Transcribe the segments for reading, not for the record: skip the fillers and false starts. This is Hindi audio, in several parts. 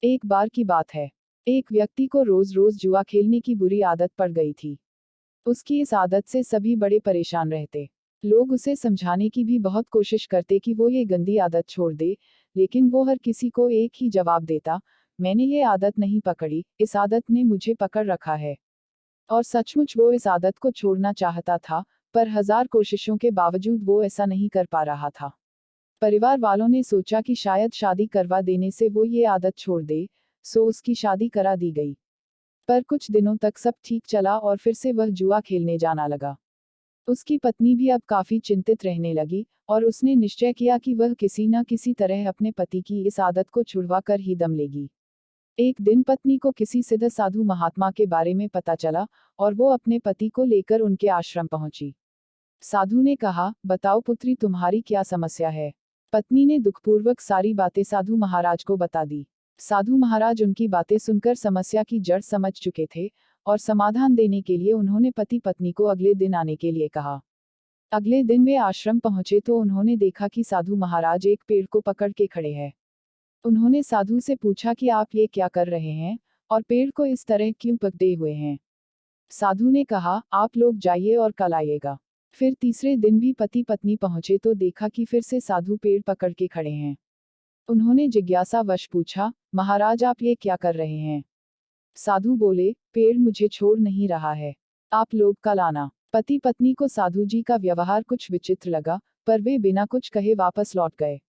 एक बार की बात है। एक व्यक्ति को रोज रोज जुआ खेलने की बुरी आदत पड़ गई थी। उसकी इस आदत से सभी बड़े परेशान रहते। लोग उसे समझाने की भी बहुत कोशिश करते कि वो ये गंदी आदत छोड़ दे, लेकिन वो हर किसी को एक ही जवाब देता, मैंने ये आदत नहीं पकड़ी, इस आदत ने मुझे पकड़ रखा है। और सचमुच वो इस आदत को छोड़ना चाहता था, पर हजार कोशिशों के बावजूद वो ऐसा नहीं कर पा रहा था। परिवार वालों ने सोचा कि शायद शादी करवा देने से वो ये आदत छोड़ दे, सो उसकी शादी करा दी गई। पर कुछ दिनों तक सब ठीक चला और फिर से वह जुआ खेलने जाना लगा। उसकी पत्नी भी अब काफी चिंतित रहने लगी, और उसने निश्चय किया कि वह किसी न किसी तरह अपने पति की इस आदत को छुड़वा कर ही दम लेगी। एक दिन पत्नी को किसी सिद्ध साधु महात्मा के बारे में पता चला, और वो अपने पति को लेकर उनके आश्रम पहुंची। साधु ने कहा, बताओ पुत्री, तुम्हारी क्या समस्या है। पत्नी ने दुखपूर्वक सारी बातें साधु महाराज को बता दी। साधु महाराज उनकी बातें सुनकर समस्या की जड़ समझ चुके थे, और समाधान देने के लिए उन्होंने पति पत्नी को अगले दिन आने के लिए कहा। अगले दिन वे आश्रम पहुंचे तो उन्होंने देखा कि साधु महाराज एक पेड़ को पकड़ के खड़े हैं। उन्होंने साधु से पूछा कि आप ये क्या कर रहे हैं, और पेड़ को इस तरह क्यों पकड़े हुए हैं। साधु ने कहा, आप लोग जाइए और कल आइएगा। फिर तीसरे दिन भी पति पत्नी पहुंचे तो देखा कि फिर से साधु पेड़ पकड़ के खड़े हैं। उन्होंने जिज्ञासावश पूछा, महाराज आप ये क्या कर रहे हैं। साधु बोले, पेड़ मुझे छोड़ नहीं रहा है, आप लोग कल आना। पति पत्नी को साधु जी का व्यवहार कुछ विचित्र लगा, पर वे बिना कुछ कहे वापस लौट गए।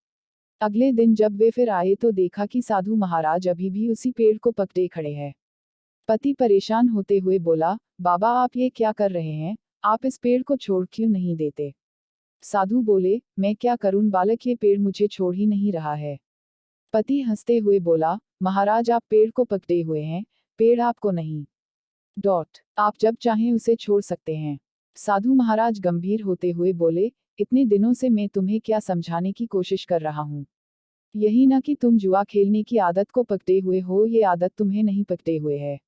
अगले दिन जब वे फिर आए तो देखा कि साधु महाराज अभी भी उसी पेड़ को पकड़े खड़े हैं। पति परेशान होते हुए बोला, बाबा आप ये क्या कर रहे हैं, आप इस पेड़ को छोड़ क्यों नहीं देते। साधु बोले, मैं क्या करूं बालक, ये पेड़ मुझे छोड़ ही नहीं रहा है। पति हंसते हुए बोला, महाराज आप पेड़ को पकड़े हुए हैं, पेड़ आपको नहीं। आप जब चाहें उसे छोड़ सकते हैं। साधु महाराज गंभीर होते हुए बोले, इतने दिनों से मैं तुम्हें क्या समझाने की कोशिश कर रहा हूँ। यही ना कि तुम जुआ खेलने की आदत को पकड़े हुए हो, ये आदत तुम्हें नहीं पकड़े हुए है।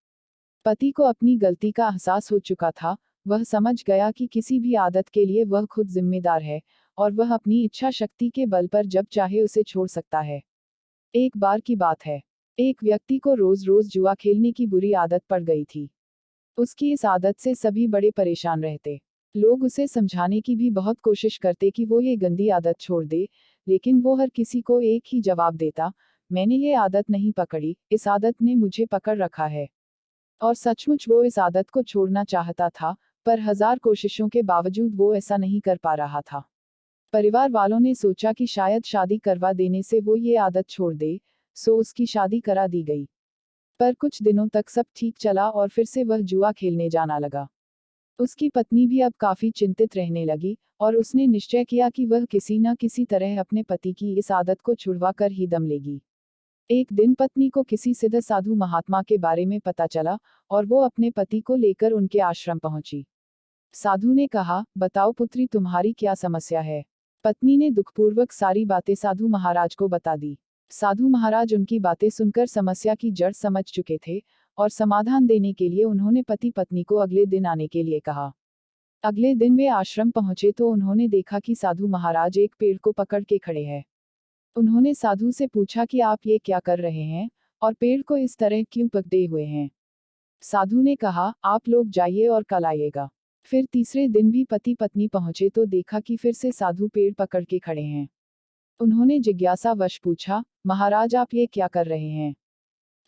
पति को अपनी गलती का एहसास हो चुका था। वह समझ गया कि किसी भी आदत के लिए वह खुद जिम्मेदार है, और वह अपनी इच्छा शक्ति के बल पर जब चाहे उसे छोड़ सकता है। एक बार की बात है। एक व्यक्ति को रोज रोज जुआ खेलने की बुरी आदत पड़ गई थी। उसकी इस आदत से सभी बड़े परेशान रहते। लोग उसे समझाने की भी बहुत कोशिश करते कि वो ये गंदी आदत छोड़ दे, लेकिन वो हर किसी को एक ही जवाब देता, मैंने ये आदत नहीं पकड़ी, इस आदत ने मुझे पकड़ रखा है। और सचमुच वो इस आदत को छोड़ना चाहता था, पर हजार कोशिशों के बावजूद वो ऐसा नहीं कर पा रहा था। परिवार वालों ने सोचा कि शायद शादी करवा देने से वो ये आदत छोड़ दे, सो उसकी शादी करा दी गई। पर कुछ दिनों तक सब ठीक चला और फिर से वह जुआ खेलने जाना लगा। उसकी पत्नी भी अब काफी चिंतित रहने लगी, और उसने निश्चय किया कि वह किसी न किसी तरह अपने पति की इस आदत को छुड़वा कर ही दम लेगी। एक दिन पत्नी को किसी सिद्ध साधु महात्मा के बारे में पता चला, और वो अपने पति को लेकर उनके आश्रम पहुंची। साधु ने कहा, बताओ पुत्री तुम्हारी क्या समस्या है। पत्नी ने दुखपूर्वक सारी बातें साधु महाराज को बता दी। साधु महाराज उनकी बातें सुनकर समस्या की जड़ समझ चुके थे, और समाधान देने के लिए उन्होंने पति पत्नी को अगले दिन आने के लिए कहा। अगले दिन वे आश्रम पहुंचे तो उन्होंने देखा कि साधु महाराज एक पेड़ को पकड़ के खड़े हैं। उन्होंने साधु से पूछा कि आप ये क्या कर रहे हैं, और पेड़ को इस तरह क्यों पकड़े हुए हैं। साधु ने कहा, आप लोग जाइए और कल आइएगा। फिर तीसरे दिन भी पति पत्नी पहुंचे तो देखा कि फिर से साधु पेड़ पकड़ के खड़े हैं। उन्होंने जिज्ञासावश पूछा, महाराज आप ये क्या कर रहे हैं।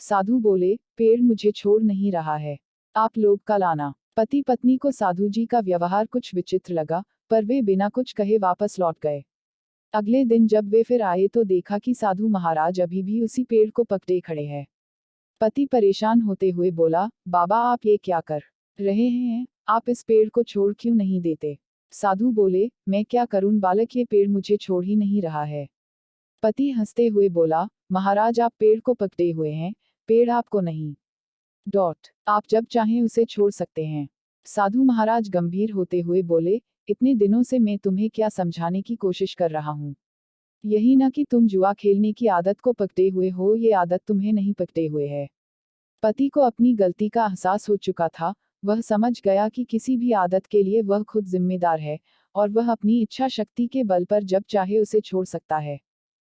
साधु बोले, पेड़ मुझे छोड़ नहीं रहा है, आप लोग कल आना। पति पत्नी को साधु जी का व्यवहार कुछ विचित्र लगा, पर वे बिना कुछ कहे वापस लौट गए। अगले दिन जब वे फिर आए तो देखा कि साधु महाराज अभी भी उसी पेड़ को पकड़े खड़े हैं। पति परेशान होते हुए बोला, बाबा आप ये क्या कर रहे हैं, आप इस पेड़ को छोड़ क्यों नहीं देते। साधु बोले, मैं क्या करूं बालक, ये पेड़ मुझे छोड़ ही नहीं रहा है। पति हंसते हुए बोला, महाराज आप पेड़ को पकड़े हुए हैं, पेड़ आपको नहीं। आप जब चाहें उसे छोड़ सकते हैं। साधु महाराज गंभीर होते हुए बोले, इतने दिनों से मैं तुम्हें क्या समझाने की कोशिश कर रहा हूँ। यही ना कि तुम जुआ खेलने की आदत को पकड़े हुए हो, ये आदत तुम्हें नहीं पकड़े हुए है। पति को अपनी गलती का एहसास हो चुका था। वह समझ गया कि किसी भी आदत के लिए वह खुद जिम्मेदार है, और वह अपनी इच्छा शक्ति के बल पर जब चाहे उसे छोड़ सकता है।